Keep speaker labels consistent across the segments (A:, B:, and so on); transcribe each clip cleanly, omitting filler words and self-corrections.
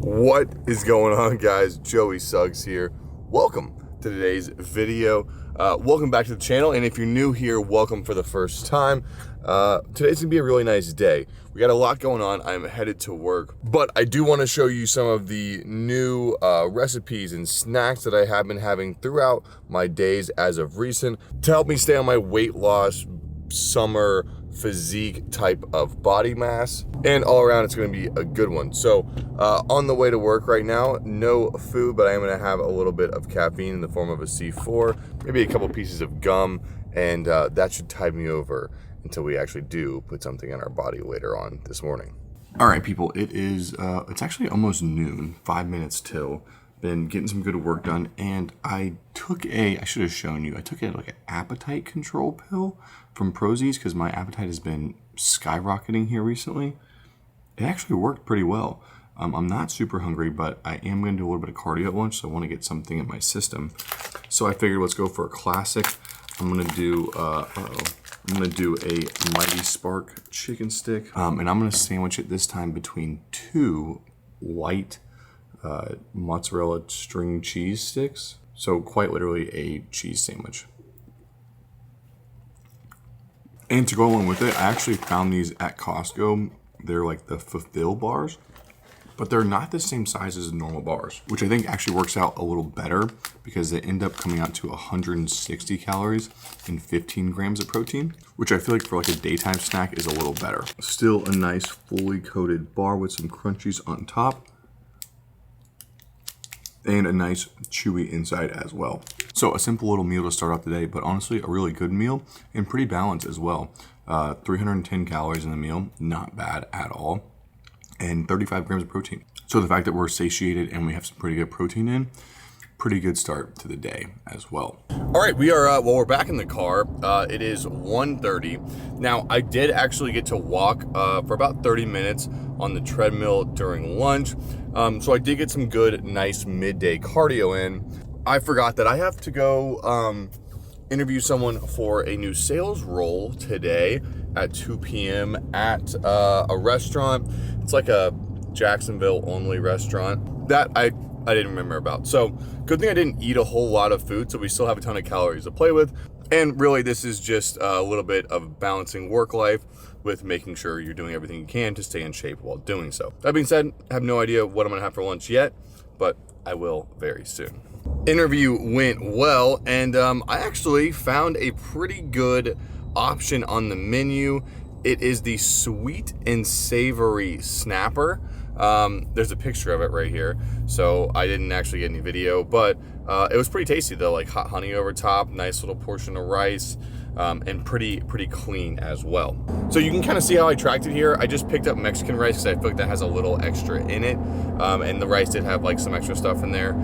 A: What is going on, guys? Joey Suggs here. Welcome to today's video. Welcome back to the channel, and if you're new here, welcome for the first time. Today's gonna be a really nice day. We got a lot going on. I'm headed to work, but I do want to show you some of the new recipes and snacks that I have been having throughout my days as of recent to help me stay on my weight loss summer physique type of body mass, and all around it's going to be a good one. So on the way to work right now, no food, but I am going to have a little bit of caffeine in the form of a C4, maybe a couple pieces of gum, and that should tide me over until we actually do put something in our body later on this morning. All right, people, it is it's actually almost noon, 5 minutes till. Been getting some good work done, and I should have shown you, I took like an appetite control pill from Prozis because my appetite has been skyrocketing here recently. It actually worked pretty well. I'm not super hungry, but I am going to do a little bit of cardio at lunch, so I want to get something in my system. So I figured let's go for a classic. I'm going to do a Mighty Spark chicken stick, and I'm going to sandwich it this time between two white mozzarella string cheese sticks. So quite literally a cheese sandwich. And to go along with it, I actually found these at Costco. They're like the Fulfill bars, but they're not the same size as normal bars, which I think actually works out a little better because they end up coming out to 160 calories and 15 grams of protein, which I feel like for like a daytime snack is a little better. Still a nice fully coated bar with some crunchies on top, and a nice chewy inside as well. So a simple little meal to start off the day, but honestly a really good meal and pretty balanced as well. 310 calories in the meal, not bad at all, and 35 grams of protein. So the fact that we're satiated and we have some pretty good protein in, pretty good start to the day as well. All right, we are, we're back in the car. It is 1:30. Now, I did actually get to walk for about 30 minutes on the treadmill during lunch. So I did get some good, nice midday cardio in. I forgot that I have to go interview someone for a new sales role today at 2 p.m. at a restaurant. It's like a Jacksonville only restaurant that I didn't remember about. So good thing I didn't eat a whole lot of food, so we still have a ton of calories to play with. And really this is just a little bit of balancing work life with making sure you're doing everything you can to stay in shape while doing so. That being said, I have no idea what I'm gonna have for lunch yet, but I will very soon. Interview went well, and I actually found a pretty good option on the menu. It is the sweet and savory snapper. There's a picture of it right here, so I didn't actually get any video, but it was pretty tasty though, like hot honey over top, nice little portion of rice, and pretty clean as well. So you can kind of see how I tracked it here. I just picked up Mexican rice because I feel like that has a little extra in it, and the rice did have like some extra stuff in there.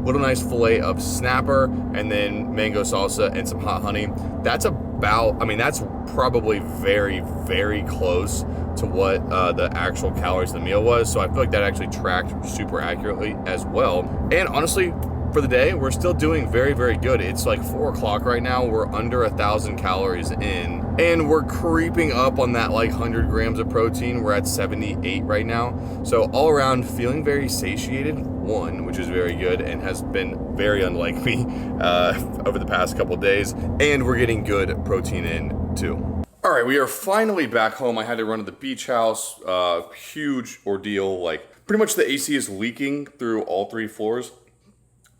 A: Little nice fillet of snapper, and then mango salsa and some hot honey. That's about, I mean, that's probably very close to what the actual calories of the meal was. So I feel like that actually tracked super accurately as well. And honestly, for the day, we're still doing very good. It's like 4 o'clock right now. We're under 1,000 calories in, and we're creeping up on that like 100 grams of protein. We're at 78 right now. So all around feeling very satiated, one, which is very good and has been very unlike me over the past couple days. And we're getting good protein in too. All right, we are finally back home. I had to run to the beach house, huge ordeal. Like pretty much the AC is leaking through all 3 floors.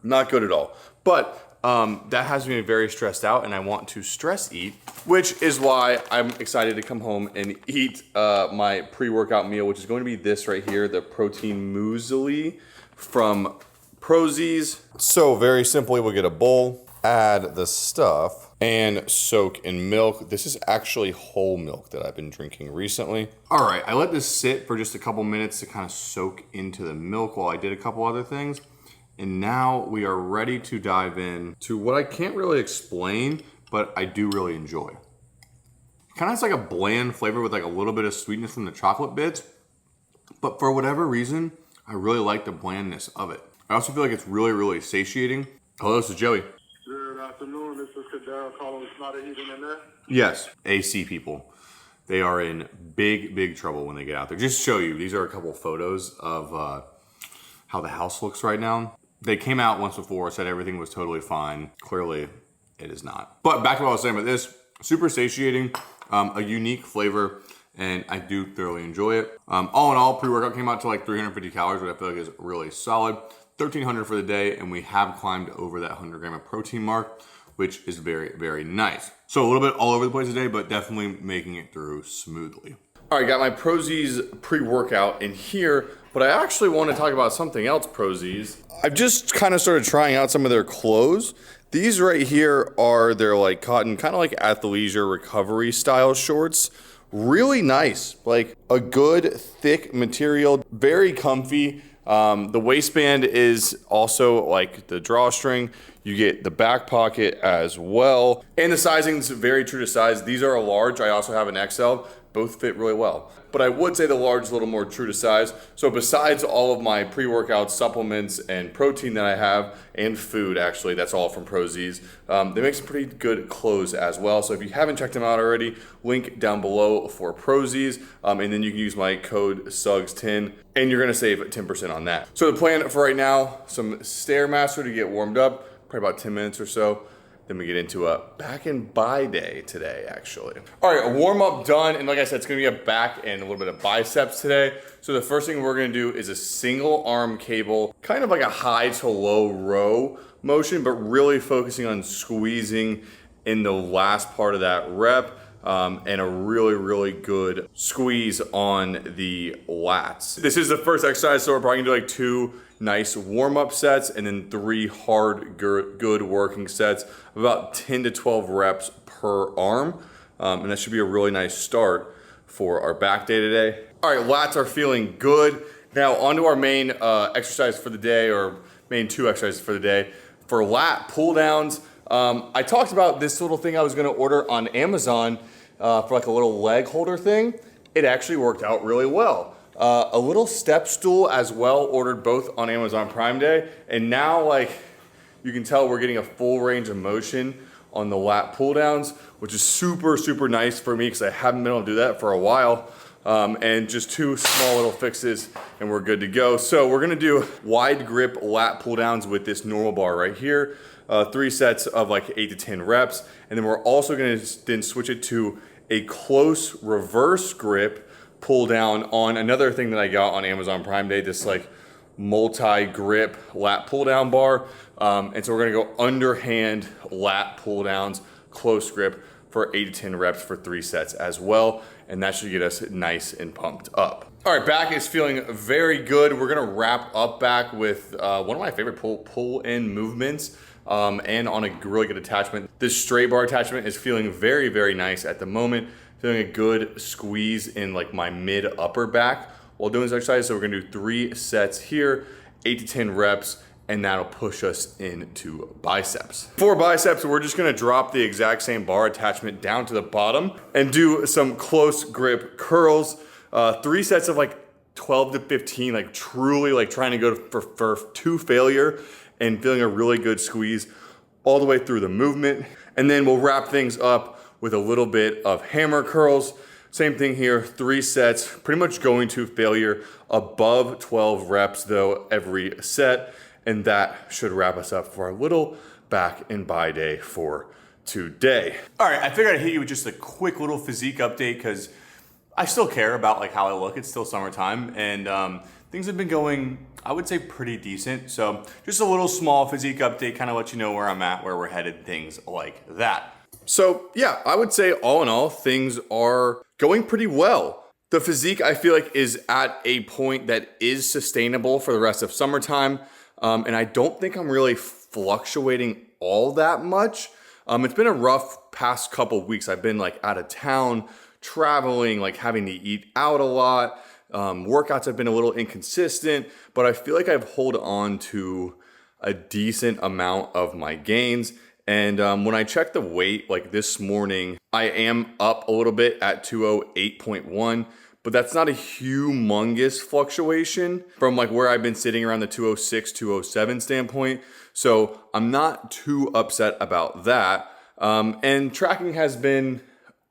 A: Not good at all. But that has me very stressed out, and I want to stress eat, which is why I'm excited to come home and eat my pre-workout meal, which is going to be this right here, the protein muesli from Prozis. So very simply, we'll get a bowl, add the stuff, and soak in milk. This is actually whole milk that I've been drinking recently. All right, I let this sit for just a couple minutes to kind of soak into the milk while I did a couple other things. And now we are ready to dive in to what I can't really explain, but I do really enjoy. Kind of has like a bland flavor with like a little bit of sweetness from the chocolate bits, but for whatever reason, I really like the blandness of it. I also feel like it's really satiating. Hello, this is Joey.
B: Good afternoon, this is Cadell calling with Smarter Heating in there.
A: Yes, AC people. They are in big trouble when they get out there. Just to show you, these are a couple photos of how the house looks right now. They came out once before, said everything was totally fine. Clearly, it is not. But back to what I was saying about this, super satiating, a unique flavor, and I do thoroughly enjoy it. All in all, pre-workout came out to like 350 calories, which I feel like is really solid. 1,300 for the day, and we have climbed over that 100 gram of protein mark, which is very, very nice. So a little bit all over the place today, but definitely making it through smoothly. All right, got my Prozis pre-workout in here, but I actually want to talk about something else, Prozis. I've just kind of started trying out some of their clothes. These right here are their like cotton, kind of like athleisure recovery style shorts. Really nice, like a good thick material, very comfy. The waistband is also like the drawstring. You get the back pocket as well. And the sizing's very true to size. These are a large, I also have an XL. Both fit really well. But I would say the large is a little more true to size. So besides all of my pre-workout supplements and protein that I have, and food actually, that's all from Prozis, they make some pretty good clothes as well. So if you haven't checked them out already, link down below for Prozis, and then you can use my code SUGGS10, and you're gonna save 10% on that. So the plan for right now, some Stairmaster to get warmed up, probably about 10 minutes or so. Then we get into a back and bi day today, actually. All right, a warm up done. And like I said, it's gonna be a back and a little bit of biceps today. So the first thing we're gonna do is a single arm cable, kind of like a high to low row motion, but really focusing on squeezing in the last part of that rep. And a really, really good squeeze on the lats. This is the first exercise, so we're probably gonna do like 2 nice warm-up sets and then 3 hard, good working sets of about 10 to 12 reps per arm. And that should be a really nice start for our back day today. All right, lats are feeling good. Now onto our main exercise for the day, or main 2 exercises for the day. For lat pull downs, I talked about this little thing I was gonna order on Amazon for like a little leg holder thing. It actually worked out really well. A little step stool as well, ordered both on Amazon Prime Day. And now like you can tell we're getting a full range of motion on the lat pull downs, which is super, super nice for me because I haven't been able to do that for a while. And just 2 small little fixes and we're good to go. So we're gonna do wide grip lat pull downs with this normal bar right here. 3 sets of like 8 to 10 reps. And then we're also gonna then switch it to a close reverse grip pull down on another thing that I got on Amazon Prime Day, this like multi-grip lat pull down bar. And so we're gonna go underhand lat pull downs, close grip for 8 to 10 reps for 3 sets as well. And that should get us nice and pumped up. All right, back is feeling very good. We're gonna wrap up back with one of my favorite pull-in movements. And on a really good attachment. This straight bar attachment is feeling very, very nice at the moment. Feeling a good squeeze in like my mid upper back while doing this exercise. So we're gonna do 3 sets here, 8 to 10 reps, and that'll push us into biceps. For biceps, we're just gonna drop the exact same bar attachment down to the bottom and do some close grip curls. 3 sets of like 12 to 15, like truly like trying to go for 2 failure and feeling a really good squeeze all the way through the movement. And then we'll wrap things up with a little bit of hammer curls. Same thing here, 3 sets, pretty much going to failure, above 12 reps though every set. And that should wrap us up for our little back and bi day for today. All right, I figured I'd hit you with just a quick little physique update because I still care about like how I look. It's still summertime and things have been going, I would say, pretty decent. So just a little small physique update, kind of let you know where I'm at, where we're headed, things like that. So yeah, I would say all in all, things are going pretty well. The physique I feel like is at a point that is sustainable for the rest of summertime. And I don't think I'm really fluctuating all that much. It's been a rough past couple weeks. I've been like out of town, traveling, like having to eat out a lot. Workouts have been a little inconsistent, but I feel like I've held on to a decent amount of my gains. And when I checked the weight, like this morning, I am up a little bit at 208.1, but that's not a humongous fluctuation from like where I've been sitting around the 206, 207 standpoint. So I'm not too upset about that. And tracking has been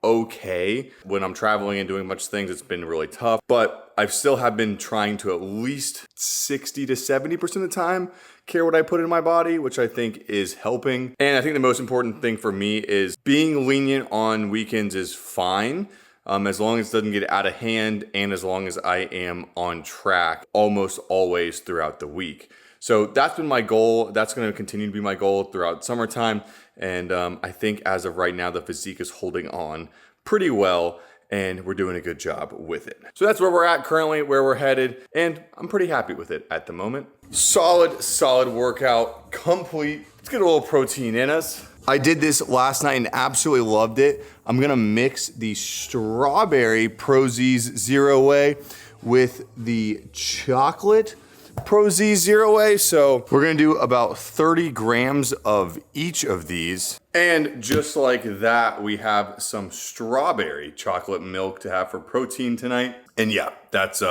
A: okay. When I'm traveling and doing much things, it's been really tough, but I still have been trying to at least 60 to 70% of the time care what I put in my body, which I think is helping. And I think the most important thing for me is being lenient on weekends is fine. As long as it doesn't get out of hand and as long as I am on track almost always throughout the week. So that's been my goal. That's going to continue to be my goal throughout summertime. And I think as of right now, the physique is holding on pretty well and we're doing a good job with it. So that's where we're at currently, where we're headed, and I'm pretty happy with it at the moment. Solid workout, complete. Let's get a little protein in us. I did this last night and absolutely loved it. I'm gonna mix the strawberry ProZ's Zero Way with the chocolate ProZ Zero Way. So we're gonna do about 30 grams of each of these. And just like that, we have some strawberry chocolate milk to have for protein tonight. And yeah, that's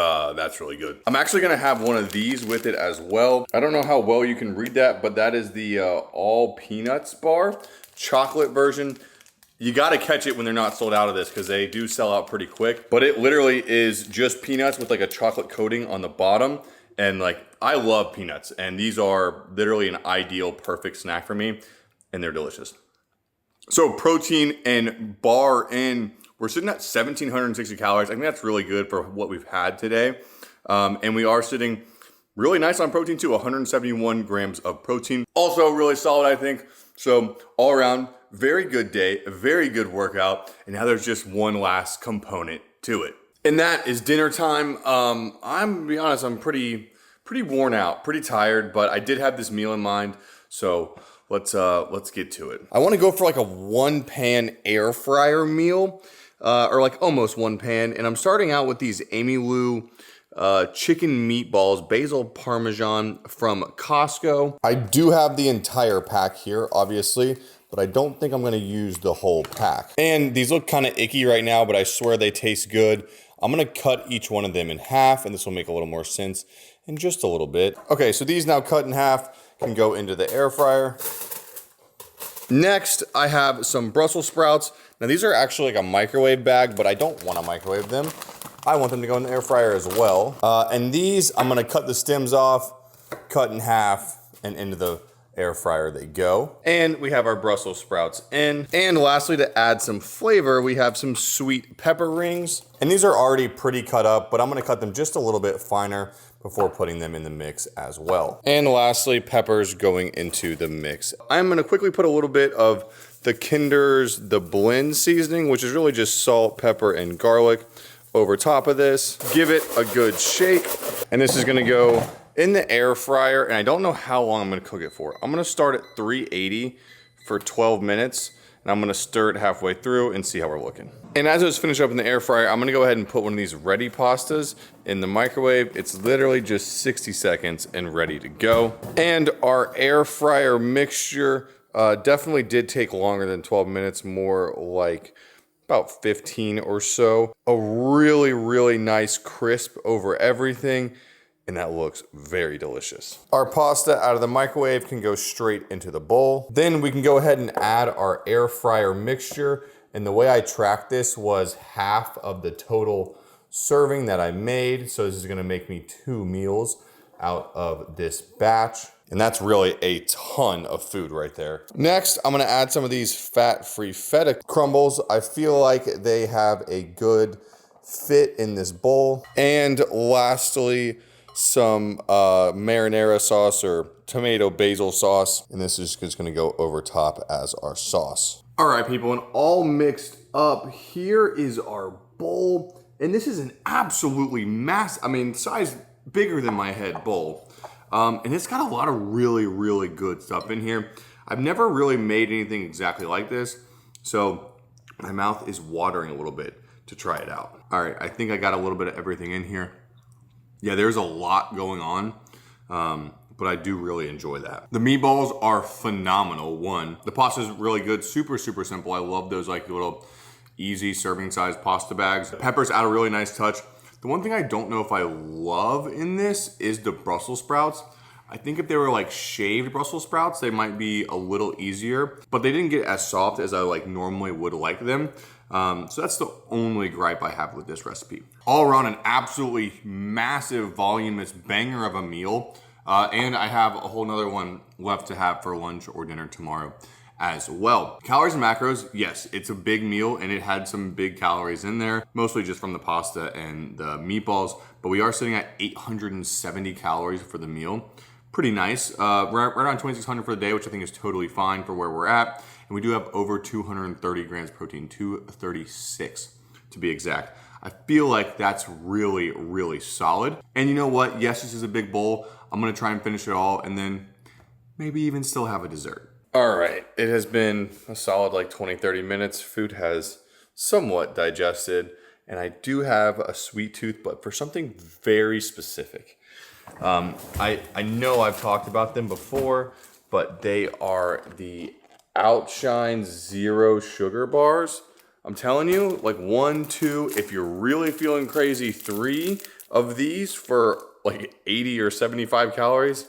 A: really good. I'm actually gonna have one of these with it as well. I don't know how well you can read that, but that is the all peanuts bar, chocolate version. You gotta catch it when they're not sold out of this because they do sell out pretty quick. But it literally is just peanuts with like a chocolate coating on the bottom. And like, I love peanuts and these are literally an ideal, perfect snack for me and they're delicious. So protein and bar in, we're sitting at 1,760 calories. I think that's really good for what we've had today. And we are sitting really nice on protein too, 171 grams of protein. Also really solid, I think. So all around, very good day, a very good workout. And now there's just one last component to it. And that is dinner time. I'm gonna be honest, I'm pretty worn out, pretty tired, but I did have this meal in mind. So let's get to it. I wanna go for like a 1-pan air fryer meal, or like almost 1 pan. And I'm starting out with these Amy Lou chicken meatballs, basil parmesan from Costco. I do have the entire pack here, obviously, but I don't think I'm gonna use the whole pack. And these look kind of icky right now, but I swear they taste good. I'm gonna cut each one of them in half, and this will make a little more sense in just a little bit. Okay, so these now cut in half can go into the air fryer. Next, I have some Brussels sprouts. Now these are actually like a microwave bag, but I don't wanna microwave them. I want them to go in the air fryer as well. And these, I'm gonna cut the stems off, cut in half, and into the air fryer they go. And we have our Brussels sprouts in. And lastly, to add some flavor, we have some sweet pepper rings. And these are already pretty cut up, but I'm gonna cut them just a little bit finer before putting them in the mix as well. And lastly, peppers going into the mix. I'm gonna quickly put a little bit of the Kinder's The Blend seasoning, which is really just salt, pepper, and garlic over top of this. Give it a good shake. And this is gonna go in the air fryer, and I don't know how long I'm gonna cook it for. I'm gonna start at 380 for 12 minutes, and I'm gonna stir it halfway through and see how we're looking. And as it was finished up in the air fryer, I'm gonna go ahead and put one of these ready pastas in the microwave. It's literally just 60 seconds and ready to go. And our air fryer mixture definitely did take longer than 12 minutes, more like about 15 or so. A really nice crisp over everything. And that looks very delicious. Our pasta out of the microwave can go straight into the bowl. Then we can go ahead and add our air fryer mixture. And the way I tracked this was half of the total serving that I made. So this is gonna make me 2 meals out of this batch. And that's really a ton of food right there. Next, I'm gonna add some of these fat-free feta crumbles. I feel like they have a good fit in this bowl. And lastly, some marinara sauce or tomato basil sauce. And this is just gonna go over top as our sauce. All right, people, and all mixed up, here is our bowl. And this is an absolutely size bigger than my head bowl. And it's got a lot of really good stuff in here. I've never really made anything exactly like this. So my mouth is watering a little bit to try it out. All right, I think I got a little bit of everything in here. Yeah, there's a lot going on, but I do really enjoy that. The meatballs are phenomenal, one. The pasta is really good, super simple. I love those like little easy serving size pasta bags. The peppers add a really nice touch. The one thing I don't know if I love in this is the Brussels sprouts. I think if they were like shaved Brussels sprouts, they might be a little easier, but they didn't get as soft as I like normally would like them. So that's the only gripe I have with this recipe. All around, an absolutely massive voluminous banger of a meal. And I have a whole nother one left to have for lunch or dinner tomorrow as well. Calories and macros, yes, it's a big meal and it had some big calories in there, mostly just from the pasta and the meatballs, but we are sitting at 870 calories for the meal. Pretty nice. We're around 2,600 for the day, which I think is totally fine for where we're at. And we do have over 230 grams of protein, 236 to be exact. I feel like that's really, really solid. And you know what? Yes, this is a big bowl. I'm gonna try and finish it all and then maybe even still have a dessert. All right, it has been a solid like 20, 30 minutes. Food has somewhat digested and I do have a sweet tooth, but for something very specific. I know I've talked about them before, but they are the Outshine Zero Sugar Bars. I'm telling you, like 1, 2, if you're really feeling crazy, 3 of these for like 80 or 75 calories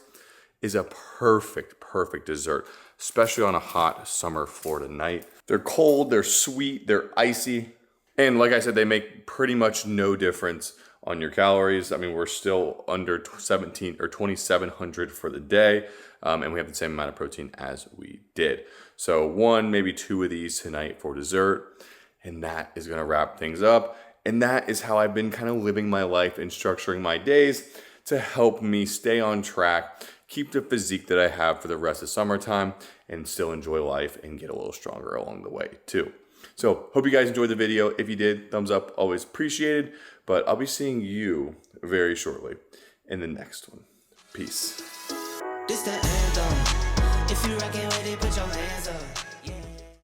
A: is a perfect dessert, especially on a hot summer Florida night. They're cold, they're sweet, they're icy, and like I said, they make pretty much no difference on your calories. I mean, we're still under 17 or 2,700 for the day, and we have the same amount of protein as we did. So 1, maybe 2 of these tonight for dessert, and that is gonna wrap things up. And that is how I've been kind of living my life and structuring my days to help me stay on track, keep the physique that I have for the rest of summertime, and still enjoy life and get a little stronger along the way too. So hope you guys enjoyed the video. If you did, thumbs up, always appreciated. But I'll be seeing you very shortly in the next one. Peace.
C: This the anthem. If you rockin' with it, put your hands up.